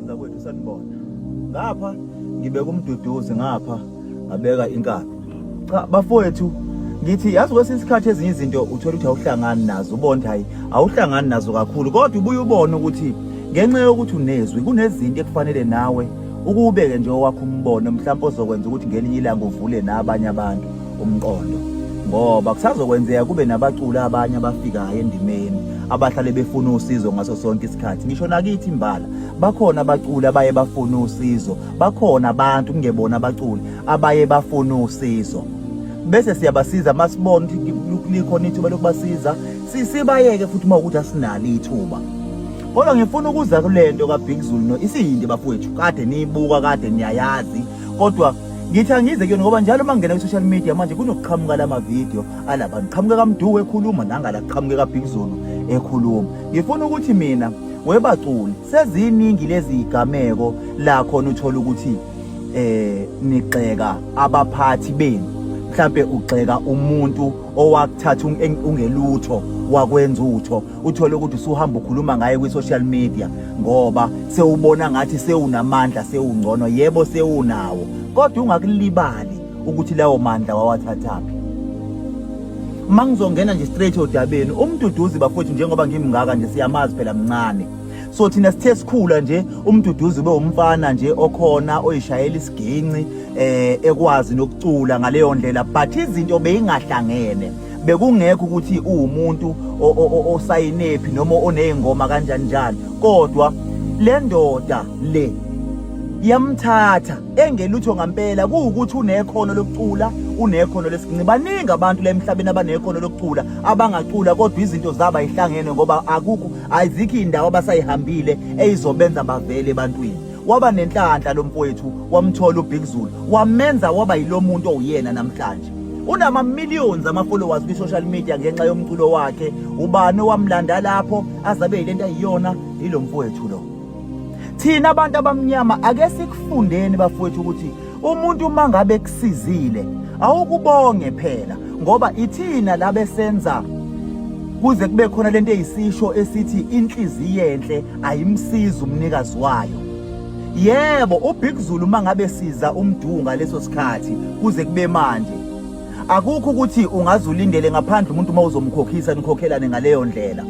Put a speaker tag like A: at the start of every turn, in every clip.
A: ukusebenza kwethu sanibona. Ngapha ngibeka umduduzi ngapha ngabeka inkabi. Cha bafowethu ngithi yazi kwesinye isikhathi ezinye izinto uthola ukuthi awuhlangani nazo ubona hayi awuhlangani nazo kakhulu kodwa ubuye ubone ukuthi ngenxa yokuthi unezwi kunezinto ekufanele nawe ukubeke nje owakho umbono mhlawumbe ozokwenza ukuthi ngelinye ilanga uvule nabanye abantu umqondo ngoba kusazokwenzeka kube nabaculi abanye abafikayo endimeni abahlale befuna usizo ngaso sonke isikhathi ngisho nakithi imbala bakhona abaculi abaye bafuna usizo bakhona abantu kungebona abaculi abaye bafuna usizo bese siyabasiza masibona ukuthi likhona ithuba lokubasiza sibayeke futhi uma ukuthi asinalo ithuba kodwa ngifuna ukuza kulento kaBig Zulu no isiyinde bafowethu kade niyibuka kade niyayazi kodwa ngithi angize kuyona ngoba njalo mangena ku social media manje kunokuqhamuka lama video alaba niqhamuke kaMduku ekhuluma nangala kuqhamuke kaBig Zulu ekhuluma ngifuna ukuthi mina webaculi seziningi lezi igameko la khona uthola ukuthi nigxeka abaphathi benu mhlambe ugxeka umuntu owakuthatha ungelutho wakwenza utho uthola ukuthi usuhamba ukhuluma ngaye kwi social media ngoba sewubona ngathi sewunamandla sewungcono yebo sewunawo kodwa ungakulibali ukuthi lawo mandla wawathathaphi mangizongena nje straight odabeni umduduzi bafowethu njengoba ngimngaka nje siyamazi phela mncane so thina sithe sikhula nje umduduzi ube umfana nje okhona oyishayela isiginci ekwazi nokucula ngaleyo ndlela but izinto beyingahlangene bekungekho ukuthi umuntu osayinephi noma onezingoma kanjani njani kodwa le ndoda le yamthatha engelutho ngampela kuukuthi unekhono lokucula unekhono lesiginci baningi abantu la emhlabeni abanekhono lokucula abangacula kodwa izinto zaba ihlangene ngoba akukho ayizikho indawo abasayihambile eyizobenza bavele ebantwini waba nenhlanhla lo mfowethu wamthola uBig Zulu wamenza waba yilo muntu oyena namhlanje unama millions ama followers ku social media ngenxa yomculo wakhe ubani owamlanda lapho azabe yilento ayiyona ilo mfowethu lo thina abantu abamnyama ake sikufundeni bafowethu ukuthi umuntu mangabe kusizile awukubonge phela ngoba ithina la besenza kuze kube khona lento eyisisho esithi inhliziyo enhle ayimsiza umnikazi wayo yebo uBig Zulu mangabe siza umdunga leso sikhathi kuze kube manje akukho ukuthi ungazulindele ngaphandle umuntu mawuzomkhokhisa nikhokhelane ngaleyo ndlela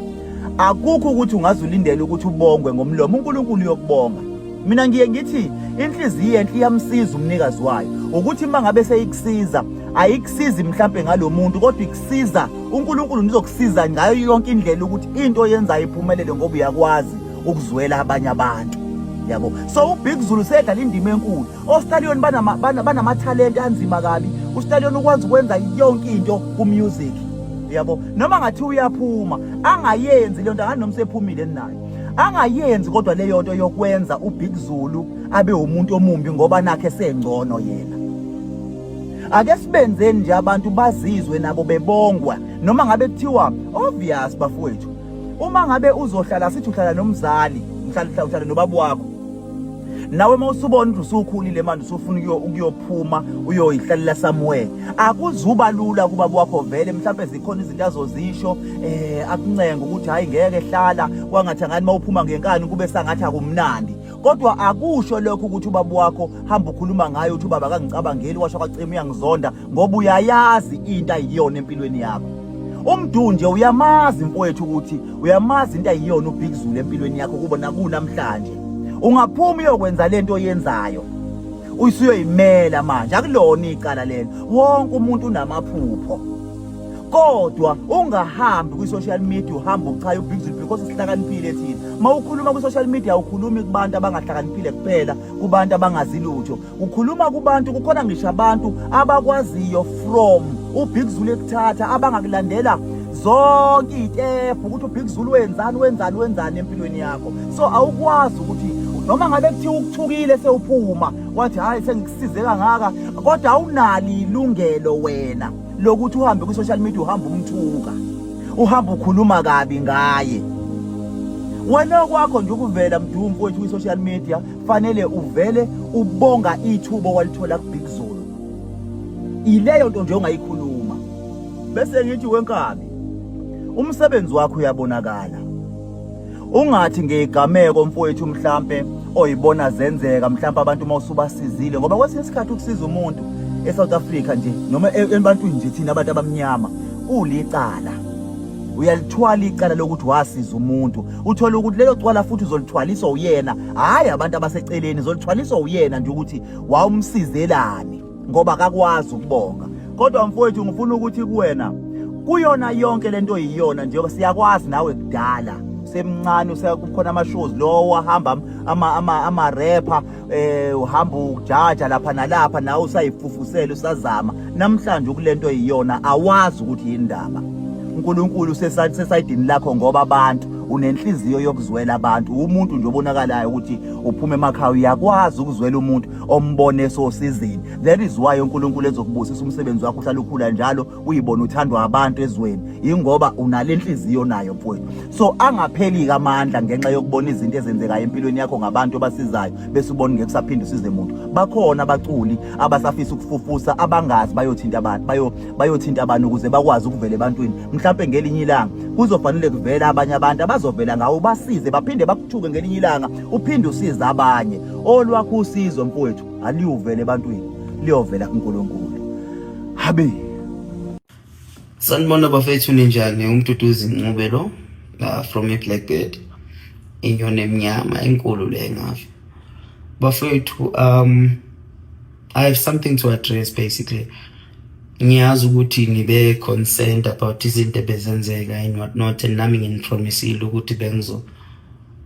A: akukho ukuthi ungazulindele ukuthi ubongwe ngomlomo uNkulunkulu yokubonga mina ngiye ngithi inhliziyo enhle iyamsiza umnikazi wayo ukuthi mangabe seyikusiza ayikusizi mhlambe ngalomuntu kodwa ikusiza uNkulunkulu nizokusiza ngayo yonke indlela ukuthi into oyenzayo iphumelele ngoba uyakwazi ukuzwela abanye abantu yabo so uBig Zulu sedlala indima enkulu oStallion banama talent anzima kabi uStallion ukwazi ukwenza yonke into kumusic yabo noma ngathi uyaphuma angayenzi le nto anganomsephumile nayo angayenzi kodwa leyo nto yokwenza uBig Zulu abe umuntu omumbi ngoba nakhe sengcono yena ake sibenzeni nje abantu bazizwe nabo bebongwa noma ngabe kuthiwa obvious bafowethu uma ngabe uzohlala sithi uhlala nomzali uhlala nobaba wakho nawe mawusubona ukuthi usukhulile manje usufuna ukuyophuma uyoyihlalela somewhere akuzuba lula kubaba wakho vele mhlawumbe zikhona izinto azozisho akuncenga ukuthi hayi ngeke hlala kwangathi ngani mawuphuma ngenkani kube sangathi akumnandi kodwa akusho lokho ukuthi ubaba wakho hamba ukhuluma ngayo uthi ubaba akangicabangeli washo kwacima uyangizonda ngoba uyayazi into ayiyona empilweni yakho umdunje uyamazi mfowethu ukuthi uyamazi into ayiyona uBig Zulu empilweni yakho kubona kunamhlanje ungaphuma uyokwenza lento oyenzayo usuyoyimela manje akulona icala lelo wonke umuntu unamaphupho kodwa ungahambi ku social media uhamba uchaya uBig Zulu because sihlakaniphile thina mawukhuluma ku social media ukhulumi kubantu abangahlakaniphile kuphela kubantu abangazilutho ukhuluma kubantu kukhona ngisho abantu abakwaziyo from uBig Zulu ekuthatha abangakulandela zonke izitepu ukuthi uBig Zulu wenzani empilweni yakho so awukwazi ukuthi noma ngabe kuthi ukuthukile sewuphuma wathi hayi sengikusize kangaka kodwa awunali ilungelo wena lokuthi uhambe ku social media uhamba umthuka uhamba ukhuluma kabi ngaye wena kwakho nje ukuvela mdumo mfowethu ku social media fanele uvele ubonga ithubo walithola ku Big Zulu ileyo nto nje ongayikhuluma bese ngithi wenkabi umsebenzi wakho uyabonakala ungathi ngeyigameko mfowethu mhlambe oyibona zenzeka mhlambe abantu mawusubasizile ngoba kwesinye isikhathi ukusiza umuntu eSouth Africa nje noma ebantwini nje thina abantu abamnyama ulicala uyalithwala icala lokuthi wasiza umuntu uthola ukuthi lelo cwala futhi uzolithwaliswa uyena hayi abantu abaseceleni uzolithwaliswa uyena nje ukuthi wawumsizelani ngoba akakwazi ukubonga kodwa mfowethu ngifuna ukuthi kuwena kuyona yonke lento oyiyona njengoba siyakwazi nawe kudala semncane usekukhona ama-shows lo wahamba ama rapper uhamba ujaja lapha nalapha nawe usayifufusela usazama namhlanje ukulento oyiyona awazi ukuthi yindaba uNkulunkulu sesayidini lakho ngoba abantu unenhliziyo yokuzwela abantu umuntu nje obonakalayo ukuthi uphuma emakhaya uyakwazi ukuzwela umuntu ombone sosizini that is why uNkulunkulu ezokubusisa umsebenzi wakho uhlala ukhula njalo uyibona uthandwa abantu ezweni ingoba unalenhliziyo nayo mfowethu so angapheli amandla ngenxa yokubona izinto ezenzekayo empilweni yakho ngabantu abasizayo bese ubone ngeke kusaphinde usize umuntu bakhona abaculi abasafisa ukufufusa abangazi bayothinta abantu bayothinta abantu ukuze bakwazi ukuvela ebantwini mhlawumbe ngelinye ilanga kuzofanele kuvela abanye abantu abazovela ngawo basize baphinde bakuthuke ngelinye ilanga uphinde usize abanye olwakho usizo mfowethu aliyuvele ebantwini liyovela kuNkulunkulu habe
B: sanibona bafethu ninjani uMduduzi Ncubelo from eBlackbird inyoni emnyama enkulu le ngafi bafethu I have something to address basically ngiyazi ukuthi nibe concerned about izinto ebezenzeka and what not and nami nginipromisile ukuthi bengizo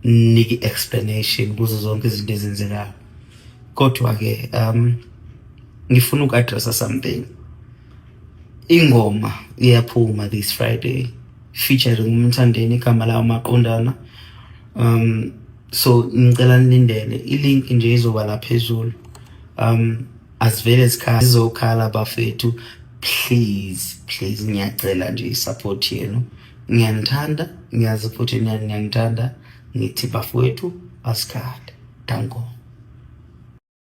B: niki explanation kuzo zonke izinto ezenzekayo kodwa ke ngifuna uku-addressa something ingoma iyaphuma this Friday featuring uMthandeni igama lawo Maqondana so ngicela nilindele ilink nje izoba la phezulu asivele sizokhala bafethu please ngiyacela nje isupport yenu ngiyanithanda ngiyazi futhi niyangithanda ngithi bafowethu asikhale danko